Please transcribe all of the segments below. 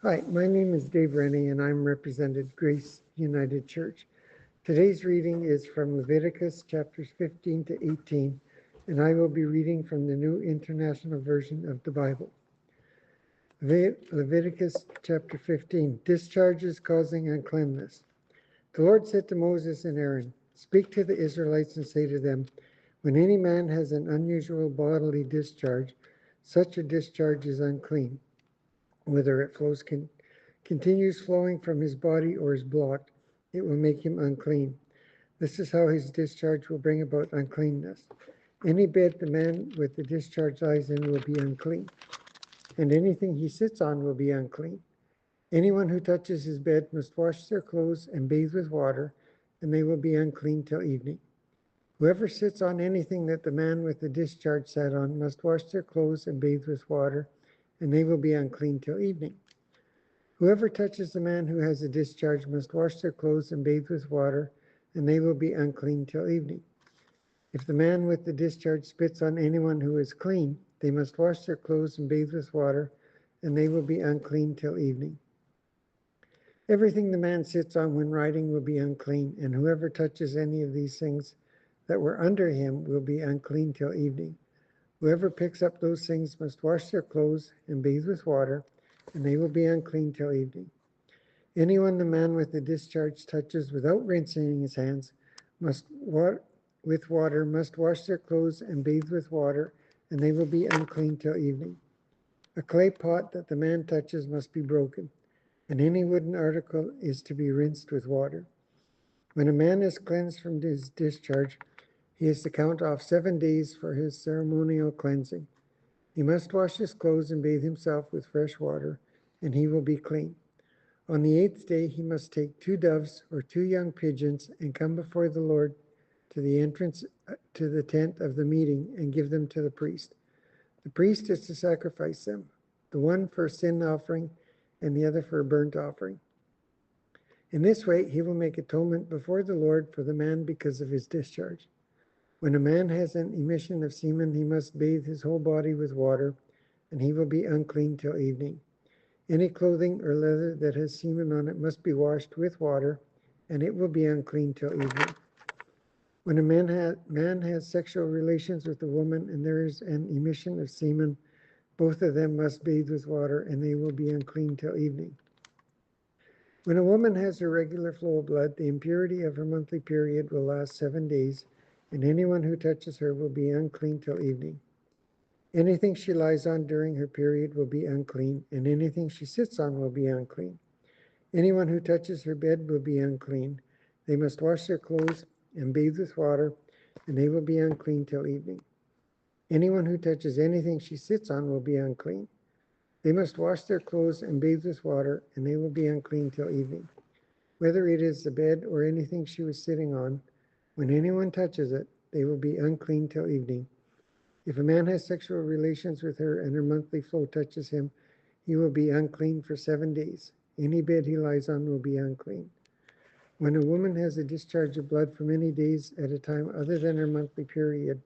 Hi, my name is Dave Rennie and I'm represented Grace United Church. Today's reading is from Leviticus chapters 15 to 18, and I will be reading from the New International Version of the Bible. Leviticus chapter 15, Discharges Causing Uncleanness. The Lord said to Moses and Aaron, "Speak to the Israelites and say to them, when any man has an unusual bodily discharge, such a discharge is unclean, whether it continues flowing from his body or is blocked, it will make him unclean. This is how his discharge will bring about uncleanness. Any bed the man with the discharge lies in will be unclean, and anything he sits on will be unclean. Anyone who touches his bed must wash their clothes and bathe with water, and they will be unclean till evening. Whoever sits on anything that the man with the discharge sat on must wash their clothes and bathe with water, and they will be unclean till evening. Whoever touches the man who has a discharge must wash their clothes and bathe with water, and they will be unclean till evening. If the man with the discharge spits on anyone who is clean, they must wash their clothes and bathe with water, and they will be unclean till evening. Everything the man sits on when riding will be unclean, and whoever touches any of these things that were under him will be unclean till evening. Whoever picks up those things must wash their clothes and bathe with water, and they will be unclean till evening. Anyone the man with the discharge touches without rinsing his hands with water must wash their clothes and bathe with water, and they will be unclean till evening. A clay pot that the man touches must be broken, and any wooden article is to be rinsed with water. When a man is cleansed from his discharge, he is to count off 7 days for his ceremonial cleansing. He must wash his clothes and bathe himself with fresh water, and he will be clean. On the 8th day he must take 2 doves or 2 young pigeons and come before the Lord to the entrance to the tent of the meeting and give them to the priest. The priest is to sacrifice them, the one for a sin offering and the other for a burnt offering. In this way he will make atonement before the Lord for the man because of his discharge. When a man has an emission of semen, he must bathe his whole body with water, and he will be unclean till evening. Any clothing or leather that has semen on it must be washed with water, and it will be unclean till evening. When a man has sexual relations with a woman and there is an emission of semen, both of them must bathe with water, and they will be unclean till evening. When a woman has a regular flow of blood, the impurity of her monthly period will last 7 days, and anyone who touches her will be unclean till evening. Anything she lies on during her period will be unclean, and anything she sits on will be unclean. Anyone who touches her bed will be unclean. They must wash their clothes and bathe with water, and they will be unclean till evening. Anyone who touches anything she sits on will be unclean. They must wash their clothes and bathe with water, and they will be unclean till evening. Whether it is the bed or anything she was sitting on, when anyone touches it, they will be unclean till evening. If a man has sexual relations with her and her monthly flow touches him, he will be unclean for 7 days. Any bed he lies on will be unclean. When a woman has a discharge of blood for many days at a time other than her monthly period,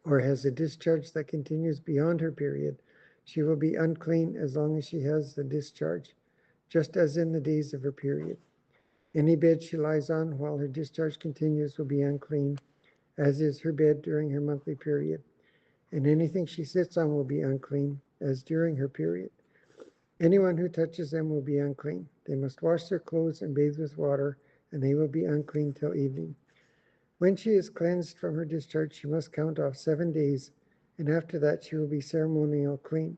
or has a discharge that continues beyond her period, she will be unclean as long as she has the discharge, just as in the days of her period. Any bed she lies on while her discharge continues will be unclean, as is her bed during her monthly period, and anything she sits on will be unclean, as during her period. Anyone who touches them will be unclean. They must wash their clothes and bathe with water, and they will be unclean till evening. When she is cleansed from her discharge, she must count off 7 days, and after that she will be ceremonial clean.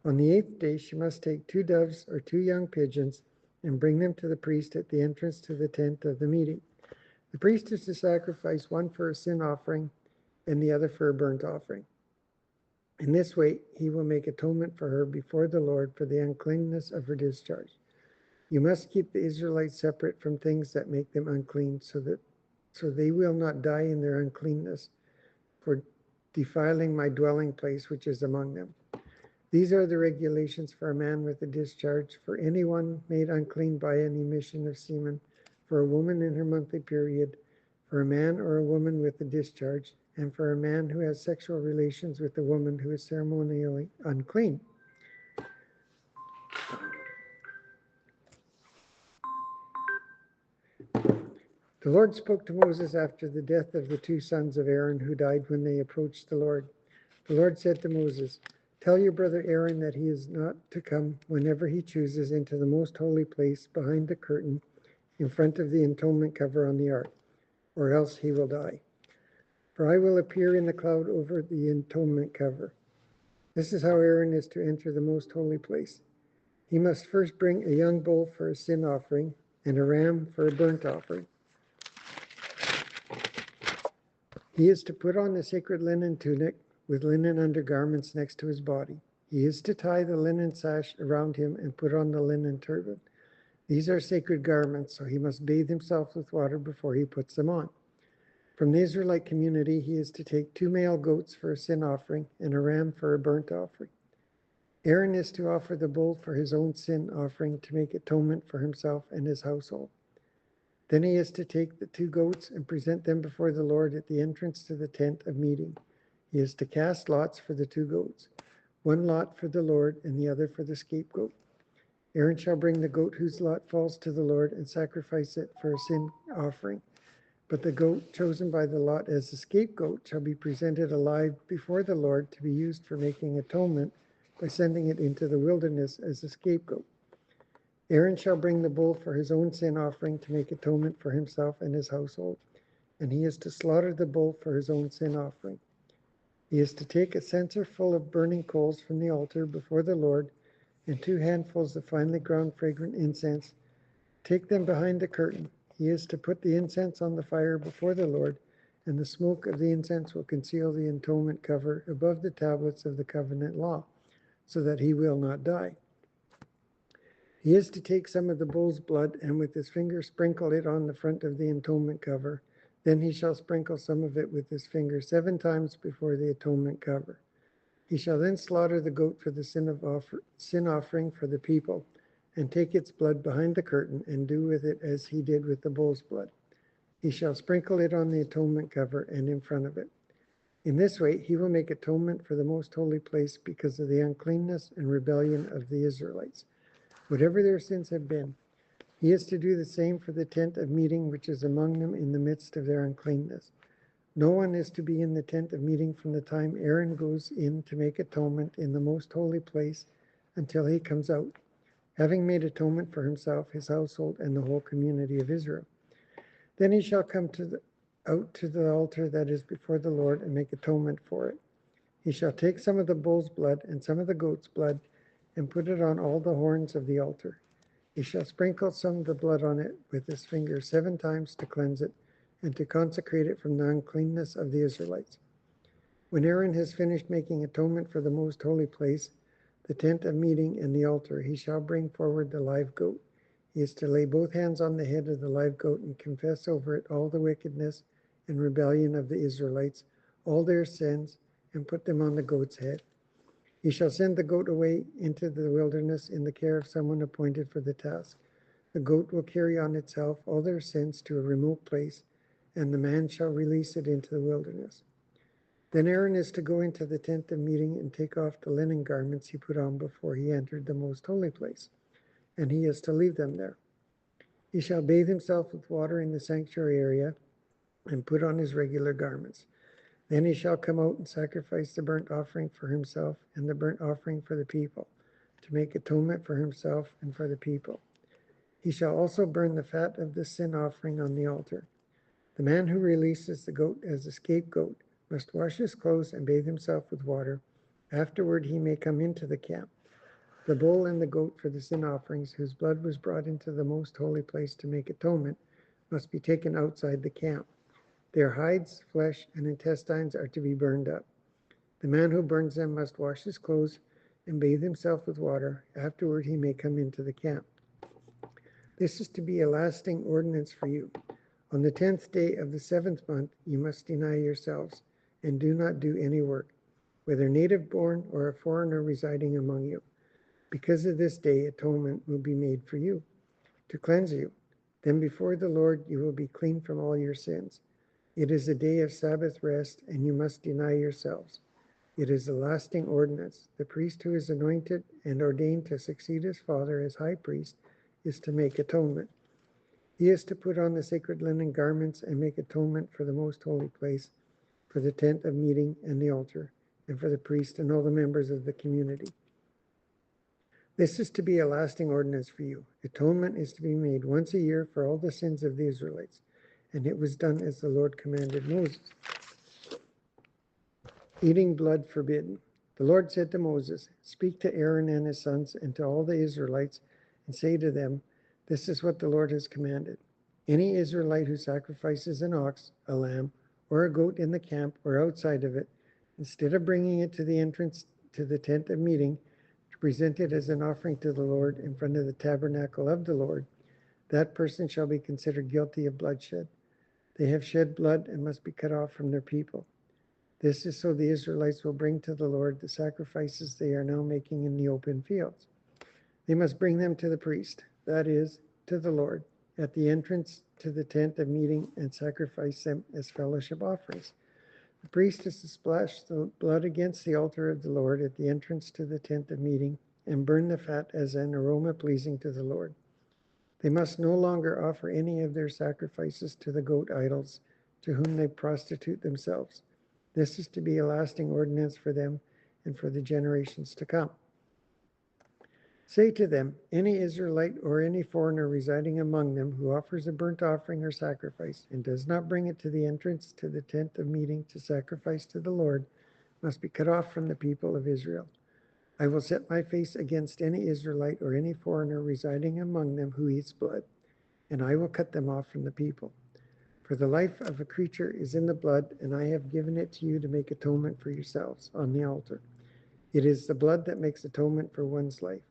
On the 8th day she must take 2 doves or 2 young pigeons and bring them to the priest at the entrance to the tent of the meeting. The priest is to sacrifice one for a sin offering and the other for a burnt offering. In this way he will make atonement for her before the Lord for the uncleanness of her discharge. You must keep the Israelites separate from things that make them unclean, so they will not die in their uncleanness for defiling my dwelling place which is among them. These are the regulations for a man with a discharge, for anyone made unclean by an emission of semen, for a woman in her monthly period, for a man or a woman with a discharge, and for a man who has sexual relations with a woman who is ceremonially unclean. The Lord spoke to Moses after the death of the two sons of Aaron who died when they approached the Lord. The Lord said to Moses, "Tell your brother Aaron that he is not to come whenever he chooses into the most holy place behind the curtain in front of the atonement cover on the ark, or else he will die. For I will appear in the cloud over the atonement cover." This is how Aaron is to enter the most holy place. He must first bring a young bull for a sin offering and a ram for a burnt offering. He is to put on the sacred linen tunic with linen undergarments next to his body. He is to tie the linen sash around him and put on the linen turban. These are sacred garments, so he must bathe himself with water before he puts them on. From the Israelite community, he is to take 2 male goats for a sin offering and a ram for a burnt offering. Aaron is to offer the bull for his own sin offering to make atonement for himself and his household. Then he is to take the 2 goats and present them before the Lord at the entrance to the tent of meeting. He is to cast lots for the 2 goats, one lot for the Lord and the other for the scapegoat. Aaron shall bring the goat whose lot falls to the Lord and sacrifice it for a sin offering. But the goat chosen by the lot as the scapegoat shall be presented alive before the Lord to be used for making atonement by sending it into the wilderness as a scapegoat. Aaron shall bring the bull for his own sin offering to make atonement for himself and his household, and he is to slaughter the bull for his own sin offering. He is to take a censer full of burning coals from the altar before the Lord and 2 handfuls of finely ground fragrant incense. Take them behind the curtain. He is to put the incense on the fire before the Lord, and the smoke of the incense will conceal the atonement cover above the tablets of the covenant law, so that he will not die. He is to take some of the bull's blood and with his finger sprinkle it on the front of the atonement cover. Then he shall sprinkle some of it with his finger 7 times before the atonement cover. He shall then slaughter the goat for the sin offering for the people, and take its blood behind the curtain and do with it as he did with the bull's blood. He shall sprinkle it on the atonement cover and in front of it. In this way he will make atonement for the most holy place because of the uncleanness and rebellion of the Israelites, whatever their sins have been. He is to do the same for the tent of meeting which is among them in the midst of their uncleanness. No one is to be in the tent of meeting from the time Aaron goes in to make atonement in the most holy place until he comes out, having made atonement for himself, his household, and the whole community of Israel. Then he shall come out to the altar that is before the Lord and make atonement for it. He shall take some of the bull's blood and some of the goat's blood and put it on all the horns of the altar. He shall sprinkle some of the blood on it with his finger 7 times to cleanse it and to consecrate it from the uncleanness of the Israelites. When Aaron has finished making atonement for the most holy place, the tent of meeting and the altar, he shall bring forward the live goat. He is to lay both hands on the head of the live goat and confess over it all the wickedness and rebellion of the Israelites, all their sins, and put them on the goat's head. He shall send the goat away into the wilderness in the care of someone appointed for the task. The goat will carry on itself all their sins to a remote place, and the man shall release it into the wilderness. Then Aaron is to go into the tent of meeting and take off the linen garments he put on before he entered the most holy place, and he is to leave them there. He shall bathe himself with water in the sanctuary area and put on his regular garments. Then he shall come out and sacrifice the burnt offering for himself and the burnt offering for the people, to make atonement for himself and for the people. He shall also burn the fat of the sin offering on the altar. The man who releases the goat as a scapegoat must wash his clothes and bathe himself with water. Afterward he may come into the camp. The bull and the goat for the sin offerings, whose blood was brought into the most holy place to make atonement, must be taken outside the camp. Their hides, flesh, and intestines are to be burned up. The man who burns them must wash his clothes and bathe himself with water. Afterward he may come into the camp. This is to be a lasting ordinance for you. On the 10th day of the 7th month you must deny yourselves, and do not do any work, whether native born or a foreigner residing among you. Because of this day atonement will be made for you, to cleanse you. Then before the Lord you will be clean from all your sins. It is a day of Sabbath rest, and you must deny yourselves. It is a lasting ordinance. The priest who is anointed and ordained to succeed his father as high priest is to make atonement. He is to put on the sacred linen garments and make atonement for the most holy place, for the tent of meeting and the altar, and for the priest and all the members of the community. This is to be a lasting ordinance for you. Atonement is to be made once a year for all the sins of the Israelites, and it was done as the Lord commanded Moses. Eating blood forbidden. The Lord said to Moses, "Speak to Aaron and his sons and to all the Israelites, and say to them, this is what the Lord has commanded. Any Israelite who sacrifices an ox, a lamb, or a goat in the camp or outside of it, instead of bringing it to the entrance to the tent of meeting, to present it as an offering to the Lord in front of the tabernacle of the Lord, that person shall be considered guilty of bloodshed. They have shed blood and must be cut off from their people. This is so the Israelites will bring to the Lord the sacrifices they are now making in the open fields. They must bring them to the priest, that is, to the Lord, at the entrance to the tent of meeting, and sacrifice them as fellowship offerings. The priest is to splash the blood against the altar of the Lord at the entrance to the tent of meeting, and burn the fat as an aroma pleasing to the Lord. They must no longer offer any of their sacrifices to the goat idols, to whom they prostitute themselves. This is to be a lasting ordinance for them and for the generations to come. Say to them, any Israelite or any foreigner residing among them who offers a burnt offering or sacrifice and does not bring it to the entrance to the tent of meeting to sacrifice to the Lord must be cut off from the people of Israel. I will set my face against any Israelite or any foreigner residing among them who eats blood, and I will cut them off from the people. For the life of a creature is in the blood, and I have given it to you to make atonement for yourselves on the altar. It is the blood that makes atonement for one's life.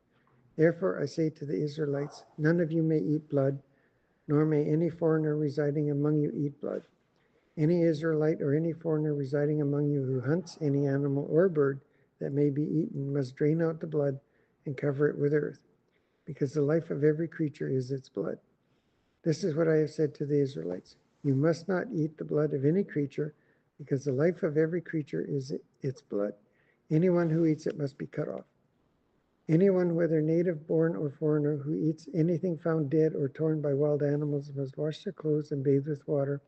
Therefore I say to the Israelites, none of you may eat blood, nor may any foreigner residing among you eat blood. Any Israelite or any foreigner residing among you who hunts any animal or bird that may be eaten must drain out the blood and cover it with earth, because the life of every creature is its blood. This is what I have said to the Israelites. You must not eat the blood of any creature, because the life of every creature is its blood. Anyone who eats it must be cut off. Anyone, whether native born or foreigner, who eats anything found dead or torn by wild animals must wash their clothes and bathe with water,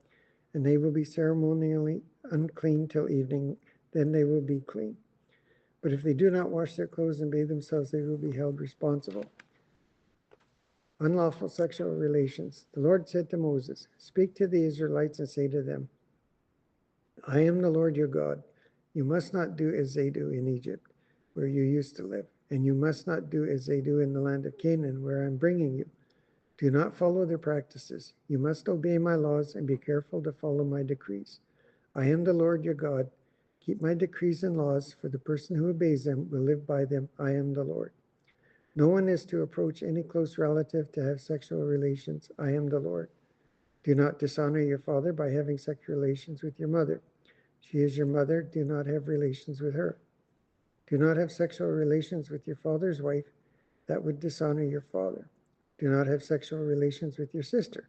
and they will be ceremonially unclean till evening. Then they will be clean. But if they do not wash their clothes and bathe themselves, they will be held responsible. Unlawful sexual relations. The Lord said to Moses, "Speak to the Israelites and say to them, I am the Lord your God. You must not do as they do in Egypt, where you used to live, and you must not do as they do in the land of Canaan, where I am bringing you. Do not follow their practices. You must obey my laws and be careful to follow my decrees. I am the Lord your God. Keep my decrees and laws, for the person who obeys them will live by them. I am the Lord. No one is to approach any close relative to have sexual relations. I am the Lord. Do not dishonor your father by having sexual relations with your mother. She is your mother. Do not have relations with her. Do not have sexual relations with your father's wife. That would dishonor your father. Do not have sexual relations with your sister,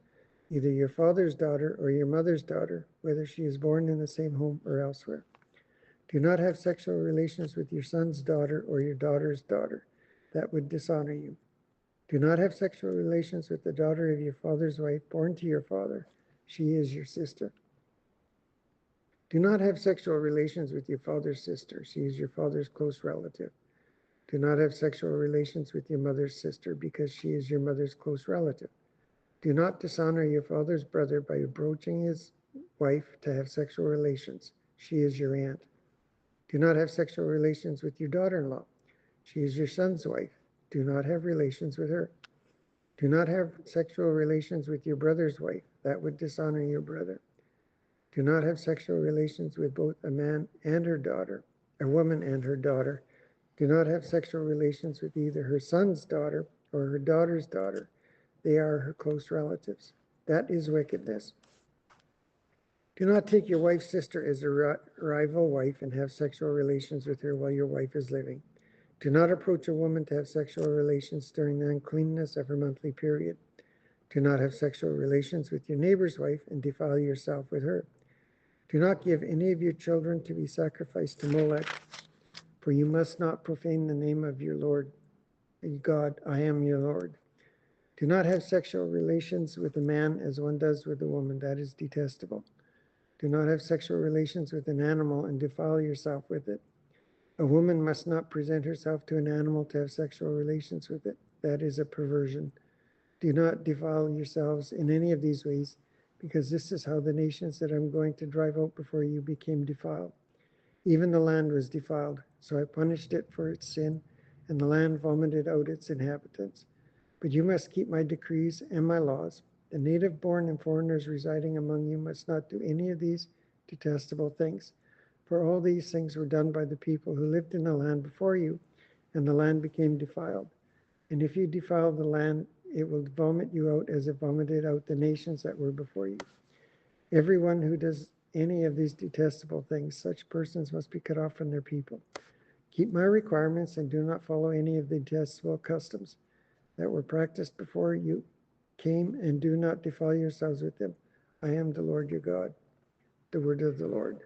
either your father's daughter or your mother's daughter, whether she is born in the same home or elsewhere. Do not have sexual relations with your son's daughter or your daughter's daughter. That would dishonor you. Do not have sexual relations with the daughter of your father's wife born to your father. She is your sister. Do not have sexual relations with your father's sister. She is your father's close relative. Do not have sexual relations with your mother's sister, because she is your mother's close relative. Do not dishonor your father's brother by approaching his wife to have sexual relations. She is your aunt. Do not have sexual relations with your daughter-in-law. She is your son's wife. Do not have relations with her. Do not have sexual relations with your brother's wife. That would dishonor your brother. Do not have sexual relations with both a man and her daughter, a woman and her daughter. Do not have sexual relations with either her son's daughter or her daughter's daughter. They are her close relatives. That is wickedness. Do not take your wife's sister as a rival wife and have sexual relations with her while your wife is living. Do not approach a woman to have sexual relations during the uncleanness of her monthly period. Do not have sexual relations with your neighbor's wife and defile yourself with her. Do not give any of your children to be sacrificed to Molech, for you must not profane the name of your Lord God. I am your Lord. Do not have sexual relations with a man as one does with a woman. That is detestable. Do not have sexual relations with an animal and defile yourself with it. A woman must not present herself to an animal to have sexual relations with it. That is a perversion. Do not defile yourselves in any of these ways, because this is how the nations that I'm going to drive out before you became defiled. Even the land was defiled, so I punished it for its sin, and the land vomited out its inhabitants. But you must keep my decrees and my laws. The native born and foreigners residing among you must not do any of these detestable things. For all these things were done by the people who lived in the land before you, and the land became defiled. And if you defile the land, it will vomit you out as it vomited out the nations that were before you. Everyone who does any of these detestable things, such persons must be cut off from their people. Keep my requirements and do not follow any of the detestable customs that were practiced before you came, and do not defile yourselves with them. I am the Lord your God. The word of the Lord.